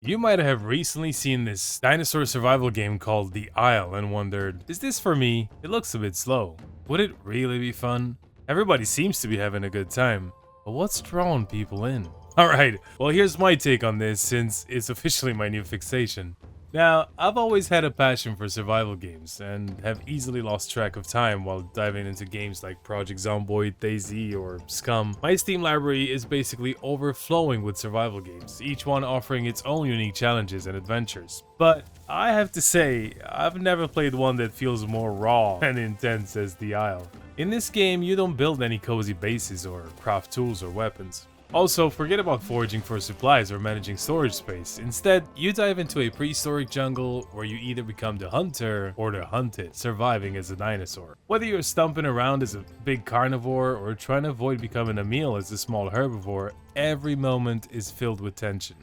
You might have recently seen this dinosaur survival game called The Isle and wondered, is this for me? It looks a bit slow. Would it really be fun? Everybody seems to be having a good time, but what's drawing people in? Alright, well here's my take on this since it's officially my new fixation. Now, I've always had a passion for survival games and have easily lost track of time while diving into games like Project Zomboid, DayZ, or Scum. My Steam library is basically overflowing with survival games, each one offering its own unique challenges and adventures. But I have to say, I've never played one that feels more raw and intense as The Isle. In this game, you don't build any cozy bases or craft tools or weapons. Also, forget about foraging for supplies or managing storage space. Instead, you dive into a prehistoric jungle where you either become the hunter or the hunted, surviving as a dinosaur. Whether you're stomping around as a big carnivore or trying to avoid becoming a meal as a small herbivore, every moment is filled with tension.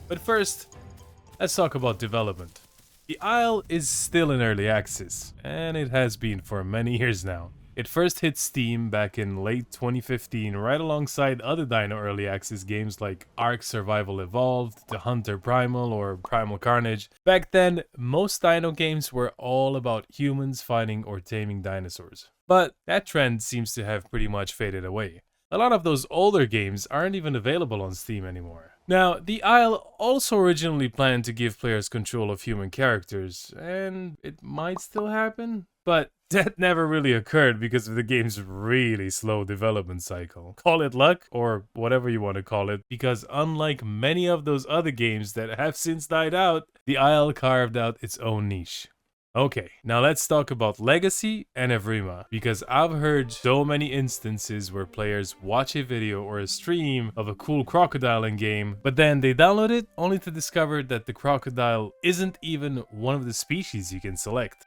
But first, let's talk about development. The Isle is still in early access, and it has been for many years now. It first hit Steam back in late 2015 right alongside other Dino early access games like Ark Survival Evolved, The Hunter Primal, or Primal Carnage. Back then, most Dino games were all about humans fighting or taming dinosaurs. But that trend seems to have pretty much faded away. A lot of those older games aren't even available on Steam anymore. Now, The Isle also originally planned to give players control of human characters, and it might still happen, but that never really occurred because of the game's really slow development cycle. Call it luck, or whatever you want to call it, because unlike many of those other games that have since died out, The Isle carved out its own niche. Okay, now let's talk about Legacy and Evrima, because I've heard so many instances where players watch a video or a stream of a cool crocodile in game, but then they download it only to discover that the crocodile isn't even one of the species you can select.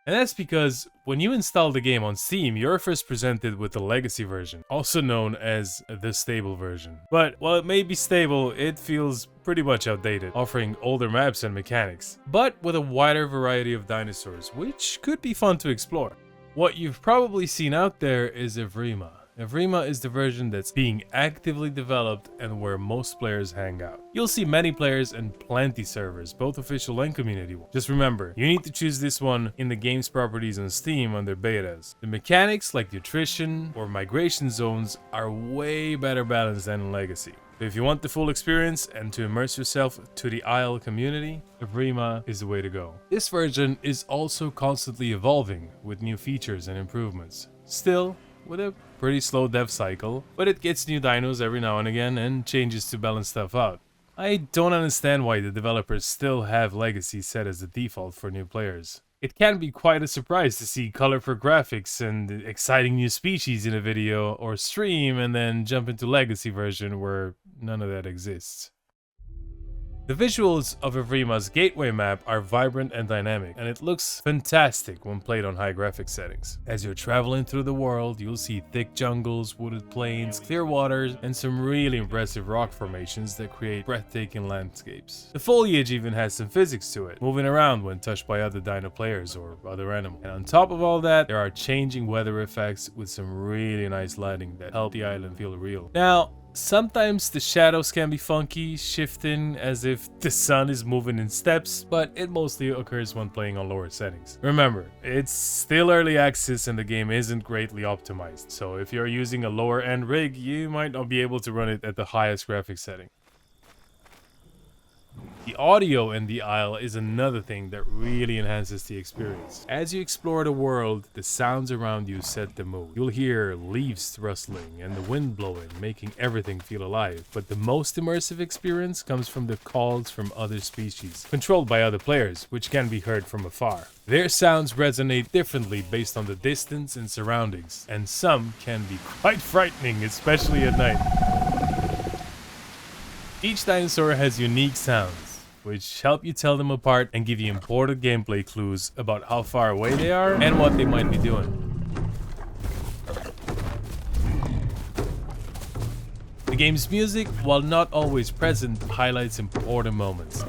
And that's because when you install the game on Steam, you're first presented with the Legacy version, also known as the stable version. But while it may be stable, it feels pretty much outdated, offering older maps and mechanics, but with a wider variety of dinosaurs, which could be fun to explore. What you've probably seen out there is Evrima. Evrima is the version that's being actively developed and where most players hang out. You'll see many players and plenty servers, both official and community ones. Just remember, you need to choose this one in the game's properties on Steam under betas. The mechanics like nutrition or migration zones are way better balanced than in Legacy. So if you want the full experience and to immerse yourself to the Isle community, Evrima is the way to go. This version is also constantly evolving with new features and improvements. Still, with a pretty slow dev cycle, but it gets new dinos every now and again and changes to balance stuff out. I don't understand why the developers still have Legacy set as the default for new players. It can be quite a surprise to see colorful graphics and exciting new species in a video or stream and then jump into Legacy version where none of that exists. The visuals of Evrima's gateway map are vibrant and dynamic, and it looks fantastic when played on high graphics settings. As you're traveling through the world, you'll see thick jungles, wooded plains, clear waters, and some really impressive rock formations that create breathtaking landscapes. The foliage even has some physics to it, moving around when touched by other dino players or other animals. And on top of all that, there are changing weather effects with some really nice lighting that help the island feel real. Now, sometimes the shadows can be funky, shifting as if the sun is moving in steps, but it mostly occurs when playing on lower settings. Remember, it's still early access and the game isn't greatly optimized, so if you're using a lower end rig, you might not be able to run it at the highest graphics setting. The audio in The Isle is another thing that really enhances the experience. As you explore the world, the sounds around you set the mood. You'll hear leaves rustling and the wind blowing, making everything feel alive. But the most immersive experience comes from the calls from other species, controlled by other players, which can be heard from afar. Their sounds resonate differently based on the distance and surroundings, and some can be quite frightening, especially at night. Each dinosaur has unique sounds, which help you tell them apart and give you important gameplay clues about how far away they are and what they might be doing. The game's music, while not always present, highlights important moments.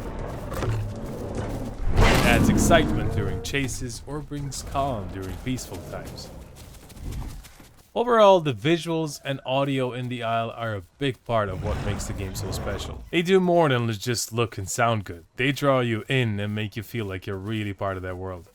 It adds excitement during chases or brings calm during peaceful times. Overall, the visuals and audio in the Isle are a big part of what makes the game so special. They do more than just look and sound good. They draw you in and make you feel like you're really part of that world.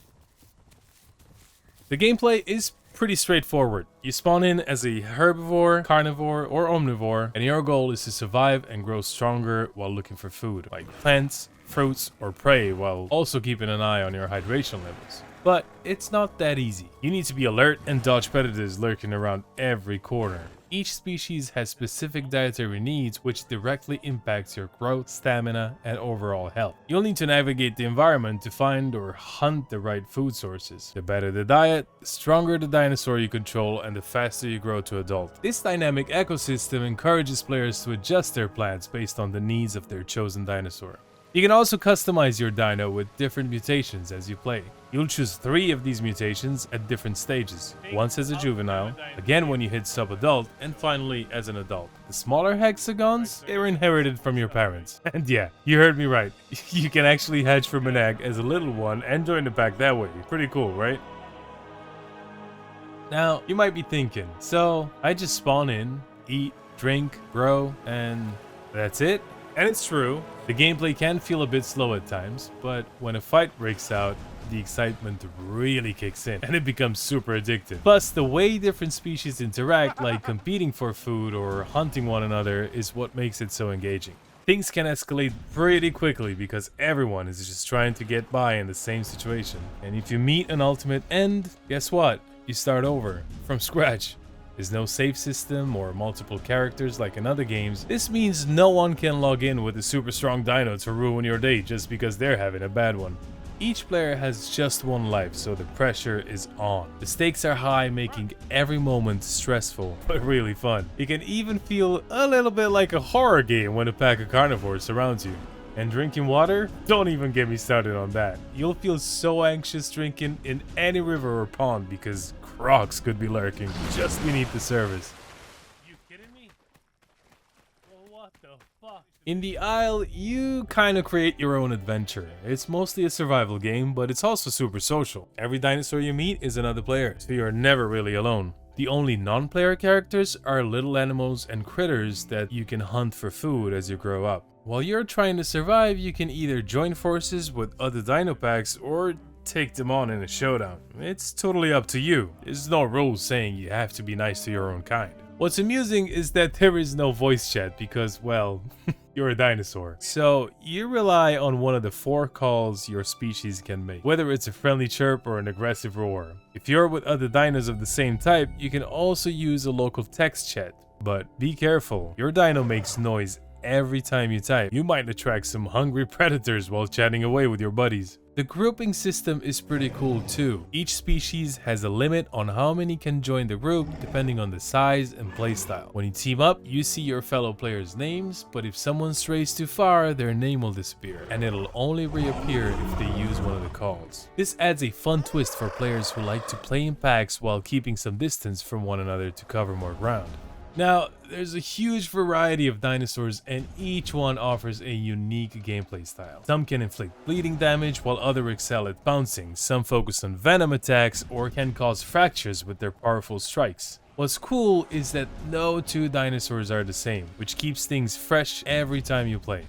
The gameplay is pretty straightforward. You spawn in as a herbivore, carnivore, or omnivore, and your goal is to survive and grow stronger while looking for food, like plants, fruits, or prey, while also keeping an eye on your hydration levels. But it's not that easy. You need to be alert and dodge predators lurking around every corner. Each species has specific dietary needs which directly impacts your growth, stamina, and overall health. You'll need to navigate the environment to find or hunt the right food sources. The better the diet, the stronger the dinosaur you control, and the faster you grow to adult. This dynamic ecosystem encourages players to adjust their plans based on the needs of their chosen dinosaur. You can also customize your dino with different mutations as you play. You'll choose 3 of these mutations at different stages. Once as a juvenile, again when you hit sub-adult, and finally as an adult. The smaller hexagons, they're inherited from your parents. And yeah, you heard me right. You can actually hatch from an egg as a little one and join the pack that way. Pretty cool, right? Now, you might be thinking, so I just spawn in, eat, drink, grow, and that's it? And it's true, the gameplay can feel a bit slow at times, but when a fight breaks out, the excitement really kicks in and it becomes super addictive. Plus, the way different species interact, like competing for food or hunting one another, is what makes it so engaging. Things can escalate pretty quickly because everyone is just trying to get by in the same situation. And if you meet an ultimate end, guess what? You start over, from scratch. There's no save system or multiple characters like in other games. This means no one can log in with a super strong dino to ruin your day just because they're having a bad one. Each player has just one life, so the pressure is on. The stakes are high, making every moment stressful, but really fun. It can even feel a little bit like a horror game when a pack of carnivores surrounds you. And drinking water? Don't even get me started on that. You'll feel so anxious drinking in any river or pond because crocs could be lurking just beneath the surface. You kidding me? Well, what the fuck? In the Isle, you kind of create your own adventure. It's mostly a survival game, but it's also super social. Every dinosaur you meet is another player, so you're never really alone. The only non-player characters are little animals and critters that you can hunt for food as you grow up. While you're trying to survive, you can either join forces with other dino packs or take them on in a showdown. It's totally up to you. There's no rules saying you have to be nice to your own kind. What's amusing is that there is no voice chat because, well, you're a dinosaur. So you rely on one of the 4 calls your species can make, whether it's a friendly chirp or an aggressive roar. If you're with other dinos of the same type, you can also use a local text chat. But be careful, your dino makes noise every time you type. You might attract some hungry predators while chatting away with your buddies. The grouping system is pretty cool too. Each species has a limit on how many can join the group depending on the size and playstyle. When you team up, you see your fellow players' names, but if someone strays too far, their name will disappear, and it'll only reappear if they use one of the calls. This adds a fun twist for players who like to play in packs while keeping some distance from one another to cover more ground. Now, there's a huge variety of dinosaurs and each one offers a unique gameplay style. Some can inflict bleeding damage while others excel at bouncing, some focus on venom attacks or can cause fractures with their powerful strikes. What's cool is that no 2 dinosaurs are the same, which keeps things fresh every time you play.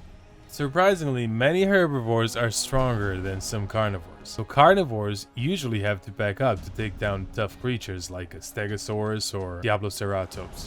Surprisingly, many herbivores are stronger than some carnivores. So carnivores usually have to back up to take down tough creatures like a stegosaurus or diablo.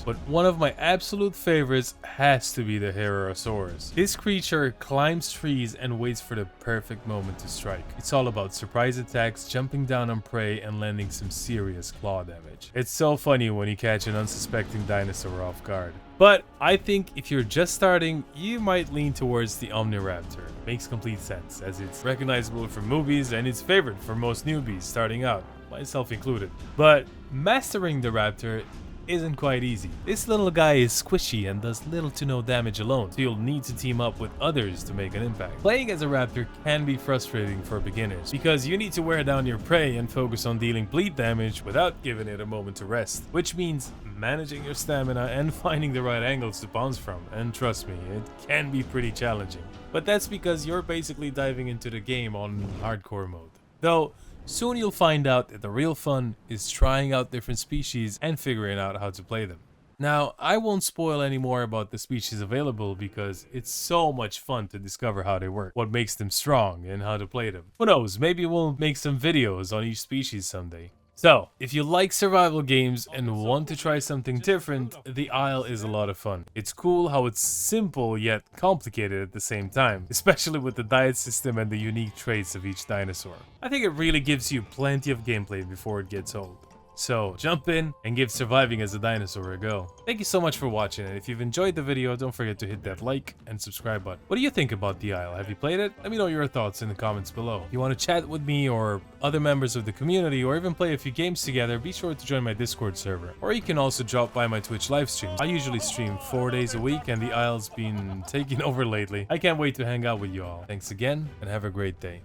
But one of my absolute favorites has to be the herosaurus. This creature climbs trees and waits for the perfect moment to strike. It's all about surprise attacks, jumping down on prey and landing some serious claw damage. It's so funny when you catch an unsuspecting dinosaur off guard. But I think if you're just starting, you might lean towards the Omniraptor. Makes complete sense, as it's recognizable from movies and it's favorite for most newbies starting out, myself included. But mastering the raptor isn't quite easy. This little guy is squishy and does little to no damage alone, so you'll need to team up with others to make an impact. Playing as a raptor can be frustrating for beginners, because you need to wear down your prey and focus on dealing bleed damage without giving it a moment to rest, which means managing your stamina and finding the right angles to bounce from, and trust me, it can be pretty challenging. But that's because you're basically diving into the game on hardcore mode. Though, Soon you'll find out that the real fun is trying out different species and figuring out how to play them. Now, I won't spoil any more about the species available because it's so much fun to discover how they work, what makes them strong, and how to play them. Who knows, maybe we'll make some videos on each species someday. So, if you like survival games and want to try something different, the Isle is a lot of fun. It's cool how it's simple yet complicated at the same time, especially with the diet system and the unique traits of each dinosaur. I think it really gives you plenty of gameplay before it gets old. So jump in and give surviving as a dinosaur a go. Thank you so much for watching, and if you've enjoyed the video, don't forget to hit that like and subscribe button. What do you think about the Isle? Have you played it? Let me know your thoughts in the comments below. If you want to chat with me or other members of the community, or even play a few games together, be sure to join my Discord server. Or you can also drop by my Twitch live streams. I usually stream 4 days a week, and the Isle's been taking over lately. I can't wait to hang out with you all. Thanks again, and have a great day.